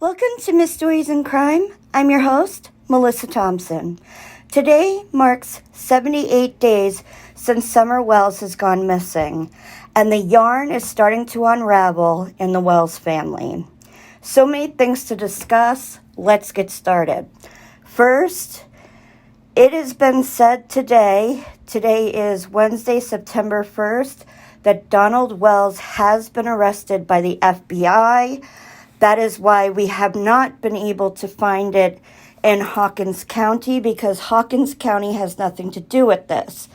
Welcome to Miss Stories in Crime. I'm your host, Melissa Thompson. Today marks 78 days since Summer Wells has gone missing, and the yarn is starting to unravel in the Wells family. So many things to discuss. Let's get started. First, it has been said today is Wednesday, September 1st, that Donald Wells has been arrested by the FBI. That is why we have not been able to find it in Hawkins County, because Hawkins County has nothing to do with this.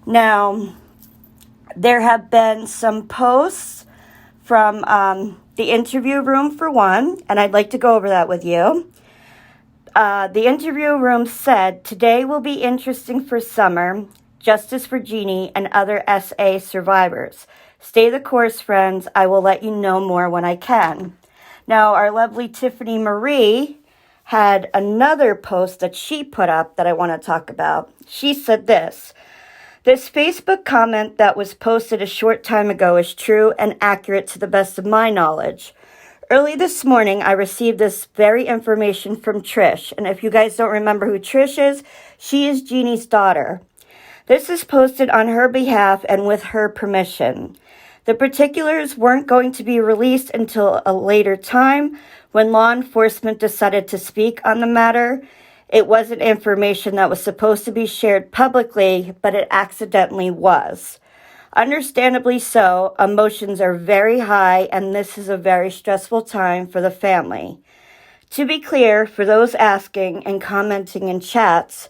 Now, there have been some posts from the interview room for one, and I'd like to go over that with you. The interview room said, "Today will be interesting for Summer, justice for Jeannie, and other SA survivors. Stay the course, friends. I will let you know more when I can." Now, our lovely Tiffany Marie had another post that she put up that I want to talk about. She said this Facebook comment that was posted a short time ago is true and accurate to the best of my knowledge. Early this morning, I received this very information from Trish. And if you guys don't remember who Trish is, she is Jeannie's daughter. This is posted on her behalf and with her permission. The particulars weren't going to be released until a later time when law enforcement decided to speak on the matter. It wasn't information that was supposed to be shared publicly, but it accidentally was. Understandably so, emotions are very high, and this is a very stressful time for the family. To be clear, for those asking and commenting in chats,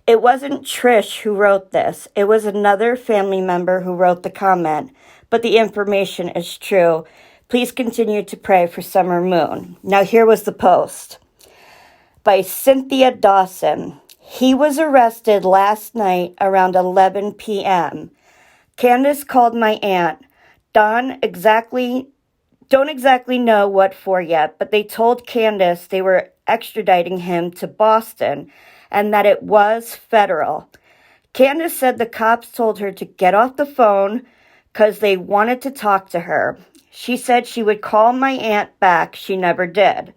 it wasn't Trish who wrote this. It was another family member who wrote the comment, but the information is true. Please continue to pray for Summer Moon. Now, here was the post by Cynthia Dawson. He was arrested last night around 11 p.m. Candus called my aunt. Don't exactly know what for yet, but they told Candus they were extraditing him to Boston and that it was federal. Candus said the cops told her to get off the phone because they wanted to talk to her. She said she would call my aunt back. She never did.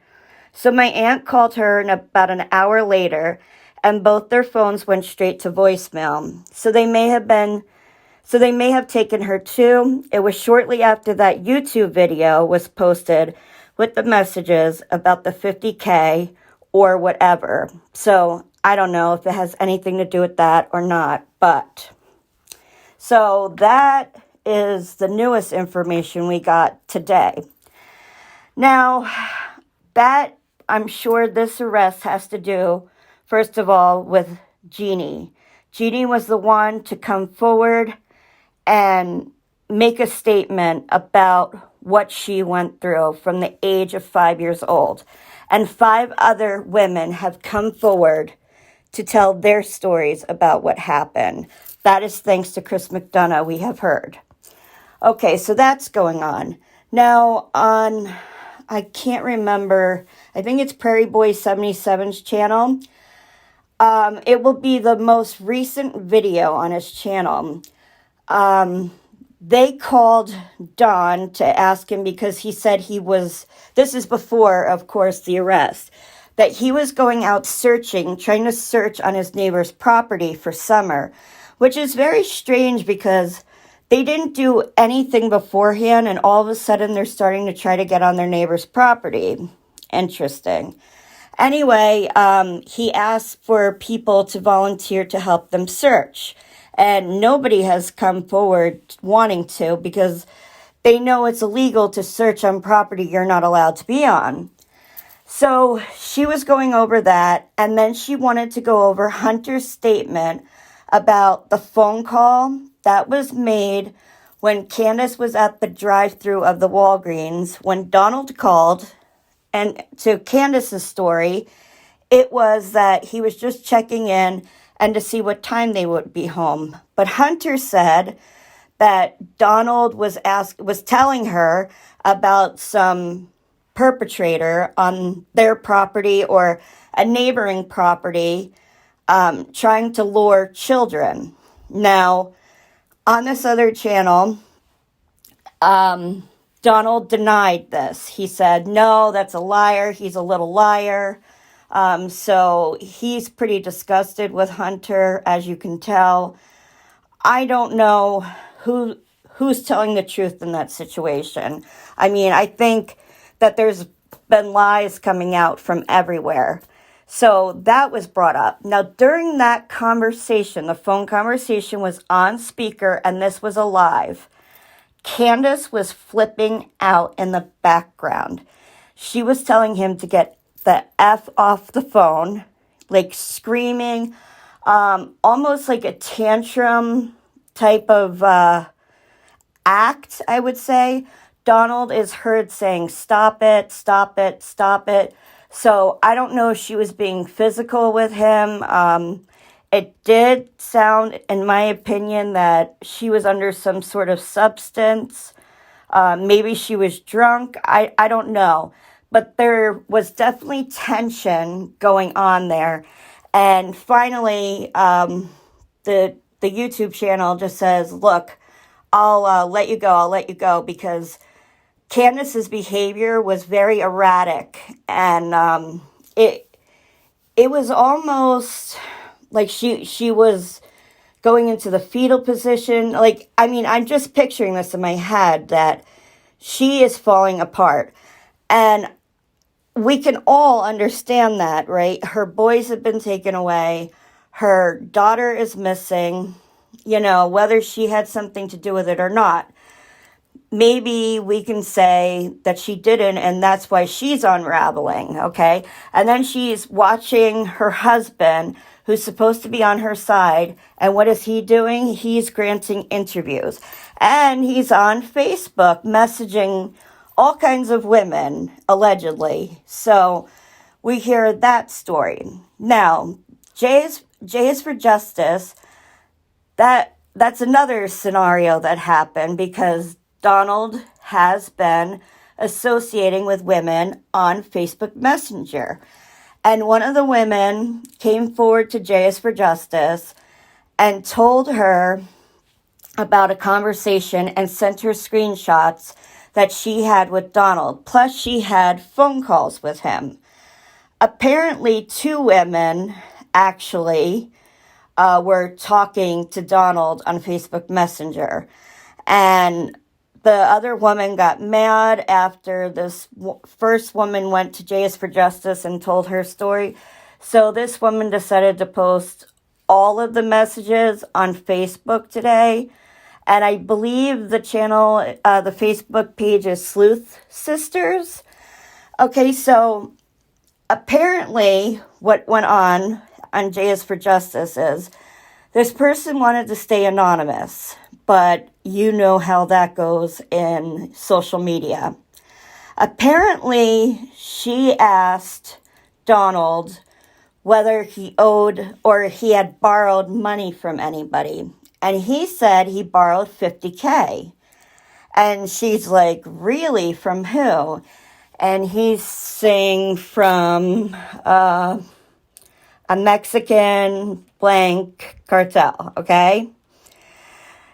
So my aunt called her about an hour later, and both their phones went straight to voicemail. So they may have taken her too. It was shortly after that YouTube video was posted with the messages about the $50K or whatever. So I don't know if it has anything to do with that or not, but so that is the newest information we got today. Now, that I'm sure this arrest has to do, first of all, with Jeannie. Jeannie was the one to come forward and make a statement about what she went through from the age of 5 years old. And 5 other women have come forward to tell their stories about what happened. That is thanks to Chris McDonough, we have heard. Okay, so that's going on. Now, I can't remember, I think it's Prairie Boy 77's channel. It will be the most recent video on his channel. They called Don to ask him because he said this is before, of course, the arrest, that he was going out searching, trying to search on his neighbor's property for Summer, which is very strange because they didn't do anything beforehand, and all of a sudden they're starting to try to get on their neighbor's property. Interesting. Anyway, he asked for people to volunteer to help them search. And nobody has come forward wanting to because they know it's illegal to search on property you're not allowed to be on. So she was going over that, and then she wanted to go over Hunter's statement about the phone call that was made when Candus was at the drive-thru of the Walgreens. When Donald called, and to Candus's story, it was that he was just checking in and to see what time they would be home. But Hunter said that Donald was telling her about some perpetrator on their property or a neighboring property trying to lure children. Now, on this other channel, Donald denied this. He said, no, that's a liar. He's a little liar. So he's pretty disgusted with Hunter, as you can tell. I don't know who's telling the truth in that situation. I mean, I think that there's been lies coming out from everywhere. So that was brought up. Now, during that conversation, the phone conversation was on speaker, and this was a live. Candus was flipping out in the background. She was telling him to get the F off the phone, like screaming, almost like a tantrum type of act, I would say. Donald is heard saying, stop it, stop it, stop it. So I don't know if she was being physical with him. It did sound, in my opinion, that she was under some sort of substance. Maybe she was drunk. I don't know. But there was definitely tension going on there. And finally, the YouTube channel just says, look, I'll let you go. I'll let you go, because Candus's behavior was very erratic. And it was almost like she was going into the fetal position. Like, I mean, I'm just picturing this in my head, that she is falling apart. And we can all understand that, right? Her boys have been taken away. Her daughter is missing, whether she had something to do with it or not. Maybe we can say that she didn't, and that's why she's unraveling, okay? And then she's watching her husband, who's supposed to be on her side, and what is he doing? He's granting interviews. And he's on Facebook messaging all kinds of women, allegedly. So we hear that story. Now, J is for Justice. That's another scenario that happened, because Donald has been associating with women on Facebook Messenger. And one of the women came forward to J is for Justice and told her about a conversation and sent her screenshots that she had with Donald. Plus, she had phone calls with him. Apparently, two women actually were talking to Donald on Facebook Messenger. And the other woman got mad after this first woman went to J is for Justice and told her story. So this woman decided to post all of the messages on Facebook today. And I believe the channel, the Facebook page is Sleuth Sisters. Okay, so apparently what went on J is for Justice is this person wanted to stay anonymous, but you know how that goes in social media. Apparently, she asked Donald whether he owed or he had borrowed money from anybody. And he said he borrowed $50K. And she's like, really? From who? And he's saying from a Mexican blank cartel, okay?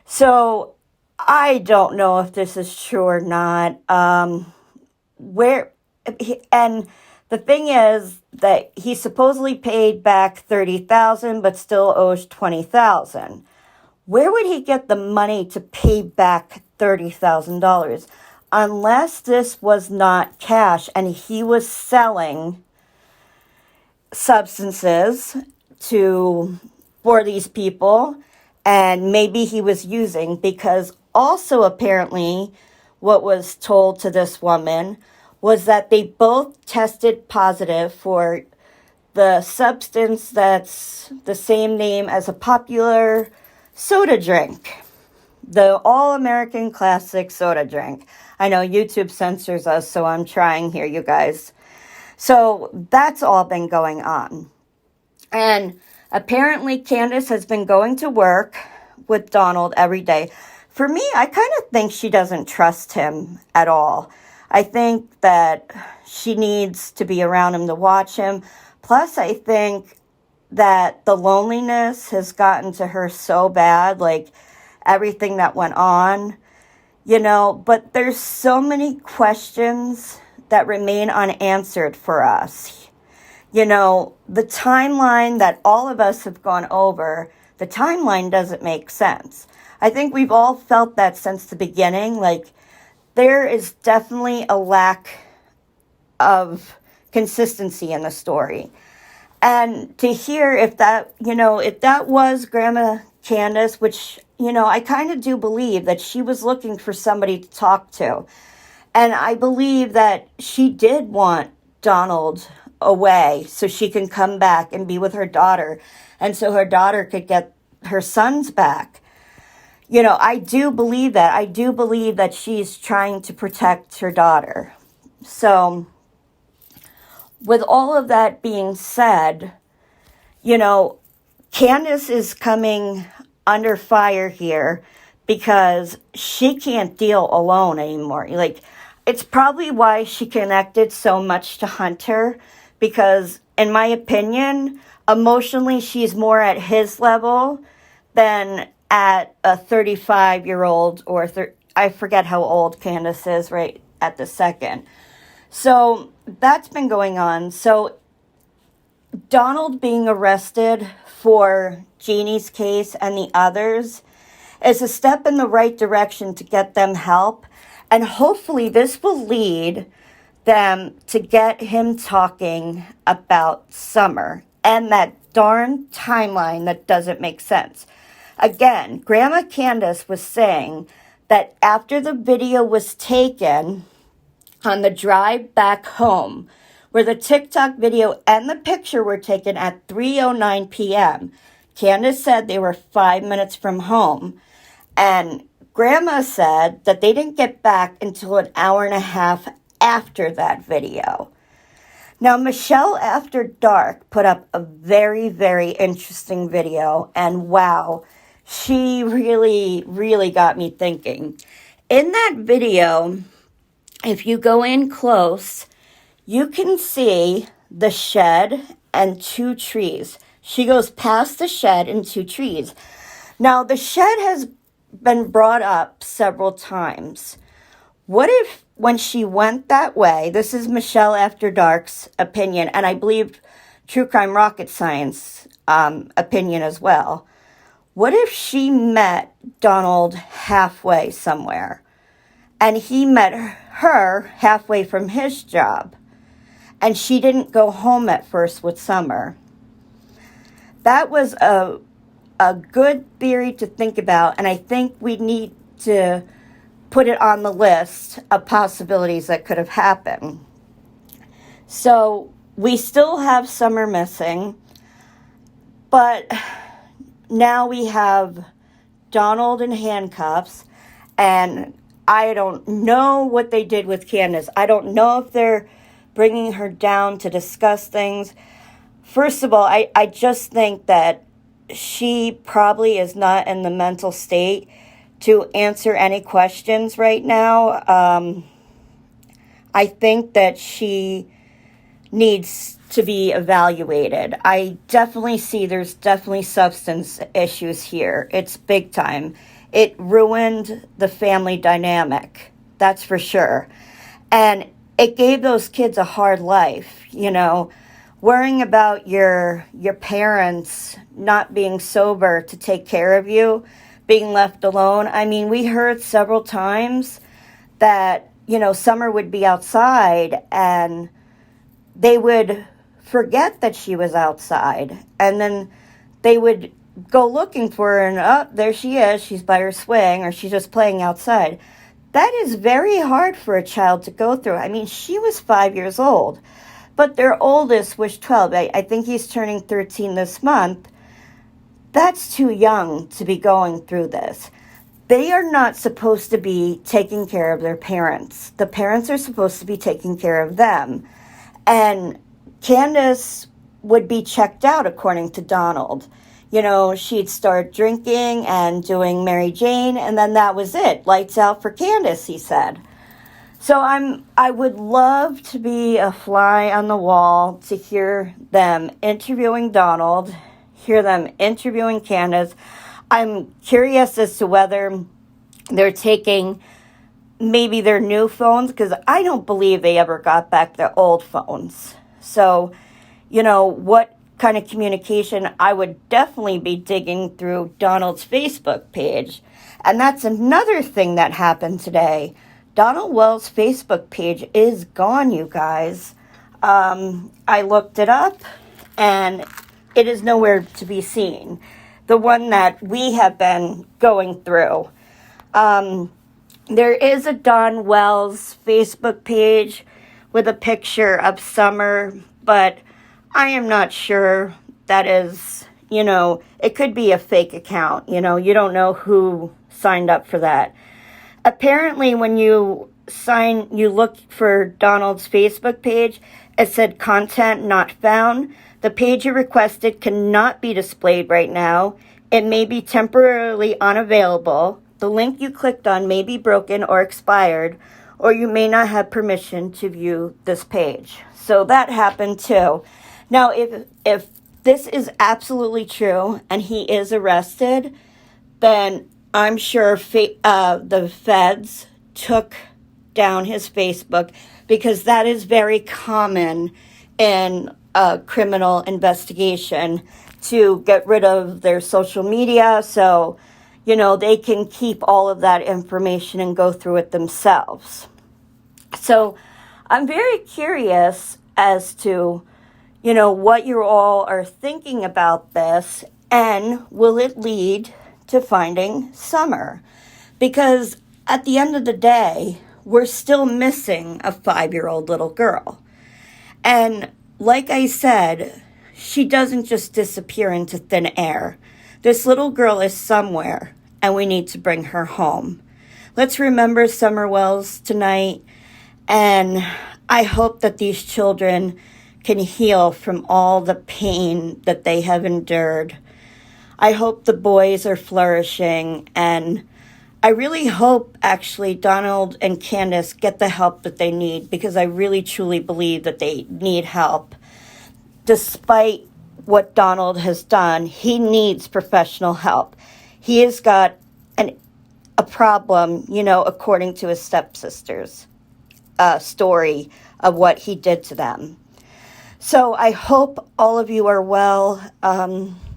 So I don't know if this is true or not. And the thing is that he supposedly paid back $30,000, but still owes $20,000. Where would he get the money to pay back $30,000? Unless this was not cash and he was selling substances for these people, and maybe he was using, because also apparently what was told to this woman was that they both tested positive for the substance that's the same name as a popular soda drink, the all-American classic soda drink. I know YouTube censors us, so I'm trying here, you guys. So that's all been going on. And apparently Candus has been going to work with Donald every day. For me, I kind of think she doesn't trust him at all. I think that she needs to be around him to watch him. Plus, I think that the loneliness has gotten to her so bad, like everything that went on. but there's so many questions that remain unanswered for us. The timeline that all of us have gone over, the timeline doesn't make sense. I think we've all felt that since the beginning. Like, there is definitely a lack of consistency in the story. And to hear if that was Grandma Candus, which, I kind of do believe that she was looking for somebody to talk to. And I believe that she did want Donald away so she can come back and be with her daughter, and so her daughter could get her sons back. I do believe that. I do believe that she's trying to protect her daughter. So, with all of that being said, Candus is coming under fire here because she can't deal alone anymore. Like, it's probably why she connected so much to Hunter, because, in my opinion, emotionally she's more at his level than at a 35-year-old or I forget how old Candus is right at the second. So that's been going on. So Donald being arrested for Jeannie's case and the others is a step in the right direction to get them help. And hopefully this will lead them to get him talking about Summer and that darn timeline that doesn't make sense. Again, Grandma Candus was saying that after the video was taken on the drive back home, where the TikTok video and the picture were taken at 3:09 p.m., Candus said they were 5 minutes from home. And Grandma said that they didn't get back until an hour and a half after that video. Now, Michelle After Dark put up a very, very interesting video, and wow, she really, really got me thinking. In that video, if you go in close, you can see the shed and two trees. She goes past the shed and two trees. Now, the shed has been brought up several times. What if when she went that way, this is Michelle After Dark's opinion, and I believe True Crime Rocket Science opinion as well. What if she met Donald halfway somewhere, and he met her halfway from his job, and she didn't go home at first with Summer? That was a good theory to think about, and I think we need to put it on the list of possibilities that could have happened. So we still have Summer missing, but now we have Donald in handcuffs, and I don't know what they did with Candus. I don't know if they're bringing her down to discuss things. First of all, I just think that she probably is not in the mental state to answer any questions right now. I think that she needs to be evaluated. I definitely see there's definitely substance issues here. It's big time. It ruined the family dynamic, that's for sure. And it gave those kids a hard life, worrying about your parents not being sober to take care of you, being left alone. I mean, we heard several times that, Summer would be outside and they would forget that she was outside. And then they would go looking for her and, oh, there she is. She's by her swing, or she's just playing outside. That is very hard for a child to go through. I mean, she was 5 years old, but their oldest was 12. I think he's turning 13 this month. That's too young to be going through this. They are not supposed to be taking care of their parents. The parents are supposed to be taking care of them. And Candus would be checked out, according to Donald. She'd start drinking and doing Mary Jane, and then that was it. Lights out for Candus, he said. So I would love to be a fly on the wall to hear them interviewing Donald, hear them interviewing Candus. I'm curious as to whether they're taking maybe their new phones, because I don't believe they ever got back their old phones. So, what kind of communication? I would definitely be digging through Donald's Facebook page. And that's another thing that happened today. Donald Wells' Facebook page is gone, you guys. I looked it up, and it is nowhere to be seen. The one that we have been going through. There is a Don Wells Facebook page with a picture of Summer, but I am not sure that is, it could be a fake account. You don't know who signed up for that. Apparently, when you look for Donald's Facebook page, it said content not found. The page you requested cannot be displayed right now. It may be temporarily unavailable. The link you clicked on may be broken or expired, or you may not have permission to view this page. So that happened too. Now, if this is absolutely true and he is arrested, then I'm sure the feds took down his Facebook, because that is very common in a criminal investigation to get rid of their social media, so they can keep all of that information and go through it themselves. So I'm very curious as to, what you all are thinking about this, and will it lead to finding Summer? Because at the end of the day, we're still missing a 5-year-old little girl. And like I said, she doesn't just disappear into thin air. This little girl is somewhere, and we need to bring her home. Let's remember Summer Wells tonight, and I hope that these children can heal from all the pain that they have endured. I hope the boys are flourishing, and I really hope, actually, Donald and Candus get the help that they need, because I really, truly believe that they need help. Despite what Donald has done, he needs professional help. He has got a problem, according to his stepsister's story of what he did to them. So I hope all of you are well.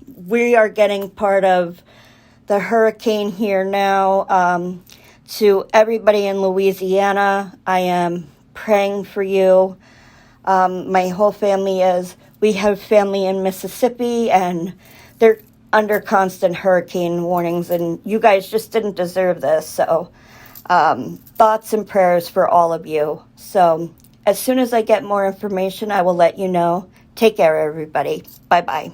We are getting part of the hurricane here now. To everybody in Louisiana, I am praying for you. My whole family is. We have family in Mississippi, and they're under constant hurricane warnings, and you guys just didn't deserve this. So thoughts and prayers for all of you. So as soon as I get more information, I will let you know. Take care, everybody. Bye-bye.